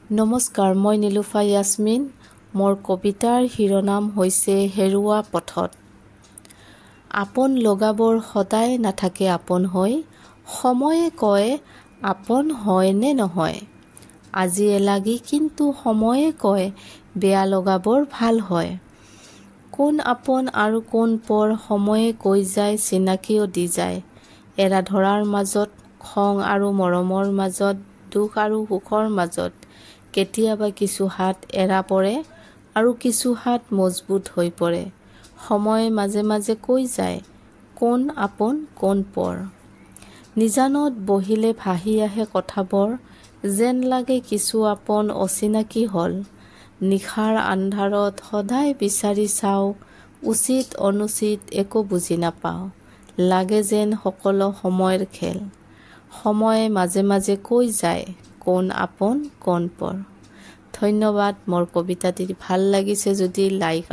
নমস্কাৰ, মই নীলুফা ইয়াছমিন। মোৰ কবিতাৰ শিৰোনাম হৈছে হেৰুৱা পথত। আপোন লগাবোৰ সদায় নাথাকে আপোন হৈ, সময়ে কয় আপোন হয় নে নহয়। আজি এলাগি কিন্তু সময়ে কয় বেয়া লগাবোৰ ভাল হয়। কোন আপোন আৰু কোন পৰ সময়ে কৈ যায়, চিনাকিও দি যায়। এৰা ধৰাৰ মাজত, খং আৰু মৰমৰ মাজত, দুখ আৰু সুখৰ মাজত কেতিয়াবা কিছু হাত এৰা পৰে আৰু কিছু হাত মজবুত হৈ পৰে। সময়ে মাজে মাজে কৈ যায় কোন আপোন কোন পৰ। নিজানত বহিলে ভাহি আহে কথাবোৰ, যেন লাগে কিছু আপোন অচিনাকি হ'ল। নিশাৰ আন্ধাৰত সদায় বিচাৰি চাওঁ, উচিত অনুচিত একো বুজি নাপাওঁ। লাগে যেন সকলো সময়ৰ খেল। সময়ে মাজে মাজে কৈ যায় কোন আপোন কোন পৰ। ধন্যবাদ। মোৰ কবিতাটি ভাল লাগিছে যদি লাইক